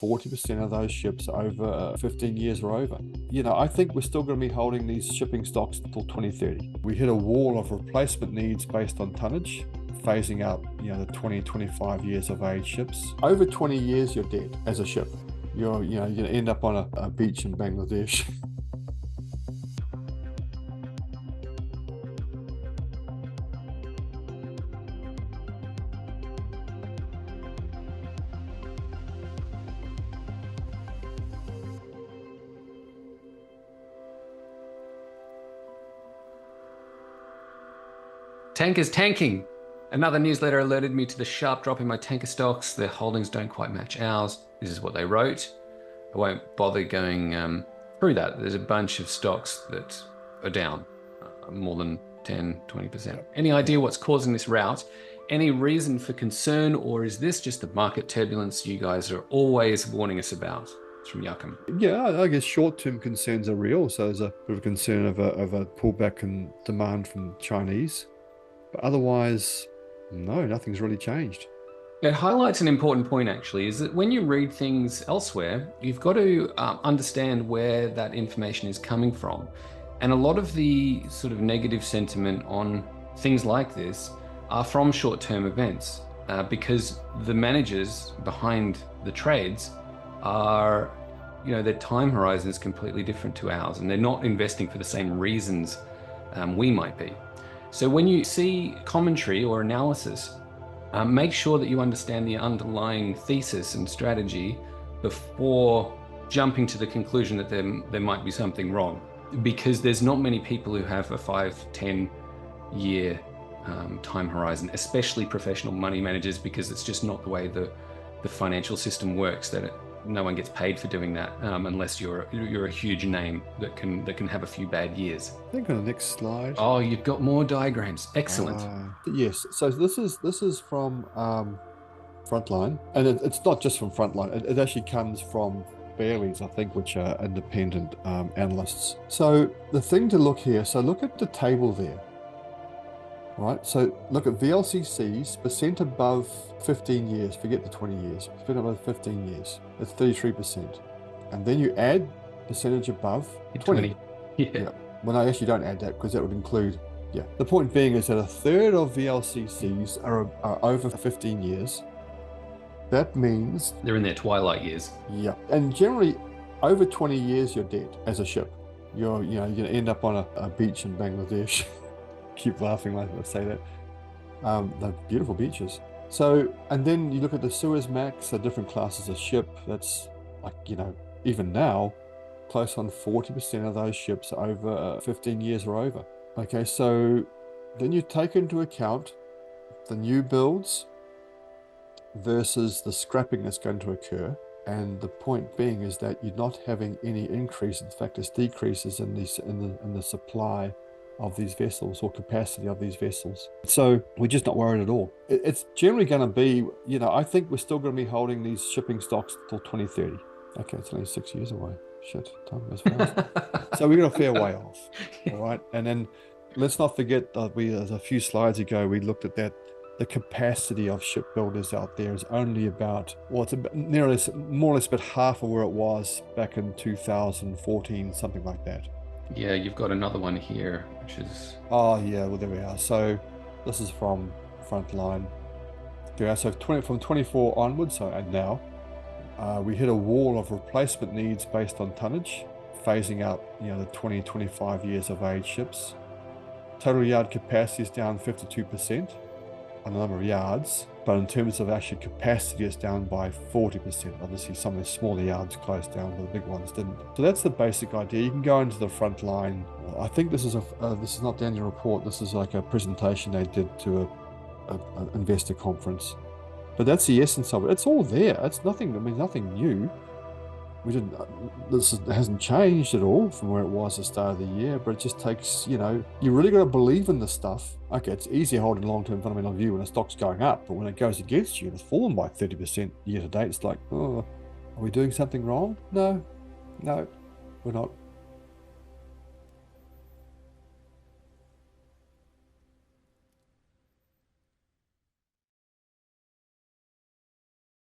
40% of those ships over 15 years or over. I think we're still going to be holding these shipping stocks until 2030. We hit a wall of replacement needs based on tonnage, phasing out, the 20, 25 years of age ships. Over 20 years, you're dead as a ship. You're going to end up on a beach in Bangladesh. Tankers tanking. Another newsletter alerted me to the sharp drop in my tanker stocks. Their holdings don't quite match ours. This is what they wrote. I won't bother going through that. There's a bunch of stocks that are down more than 10, 20%. Any idea what's causing this rout? Any reason for concern, or is this just the market turbulence you guys are always warning us about? It's from Yakum. Yeah, I guess short-term concerns are real. So there's a bit of concern of a pullback in demand from Chinese. But otherwise, no, nothing's really changed. It highlights an important point, actually, is that when you read things elsewhere, you've got to understand where that information is coming from. And a lot of the sort of negative sentiment on things like this are from short-term events because the managers behind the trades are, their time horizon is completely different to ours, and they're not investing for the same reasons we might be. So when you see commentary or analysis, make sure that you understand the underlying thesis and strategy before jumping to the conclusion that there might be something wrong, because there's not many people who have a 5-10 year time horizon, especially professional money managers, because it's just not the way the financial system works, that no one gets paid for doing that unless you're a huge name that can have a few bad years. I think on the next slide. Oh, you've got more diagrams. Excellent. Yes. So this is from Frontline, and it's not just from Frontline. It actually comes from Bailey's, I think, which are independent analysts. So the thing to look here. So look at the table there. Right, so look at VLCCs, percent above 15 years, forget the 20 years, percent above 15 years, that's 33%. And then you add percentage above 20. Yeah. Well, no, actually don't add that because that would include, The point being is that a third of VLCCs are over 15 years. That means... They're in their twilight years. Yeah, and generally over 20 years, you're dead as a ship. You're going to end up on a beach in Bangladesh. Keep laughing when I say that. They're beautiful beaches. So, and then you look at the Suezmax, the different classes of ship. That's like, even now, close on 40% of those ships are over 15 years or over. Okay, so then you take into account the new builds versus the scrapping that's going to occur. And the point being is that you're not having any increase. In fact, it's decreases in the supply of these vessels or capacity of these vessels. So we're just not worried at all. It's generally going to be, I think we're still going to be holding these shipping stocks until 2030. Okay, it's only 6 years away. Shit, time goes fast. So we've got a fair way off. All right. And then let's not forget that a few slides ago, we looked at that. The capacity of shipbuilders out there is only about, it's more or less about half of where it was back in 2014, something like that. Yeah, you've got another one here, which is... Oh, yeah, well, there we are. So this is from Frontline. Yeah, so from 24 onwards, and now, we hit a wall of replacement needs based on tonnage, phasing out, the 20, 25 years of age ships. Total yard capacity is down 52% on the number of yards, but in terms of actual capacity, it's down by 40%. Obviously, some of the smaller yards closed down, but the big ones didn't. So that's the basic idea. You can go into the front line. I think this is not the annual report. This is like a presentation they did to an investor conference. But that's the essence of it. It's all there. It's nothing. Nothing new. This hasn't changed at all from where it was at the start of the year, but it just takes, you really got to believe in this stuff. Okay, it's easier holding long-term fundamental view when the stock's going up, but when it goes against you and it's fallen by 30% year to date, it's like, oh, are we doing something wrong? No, we're not.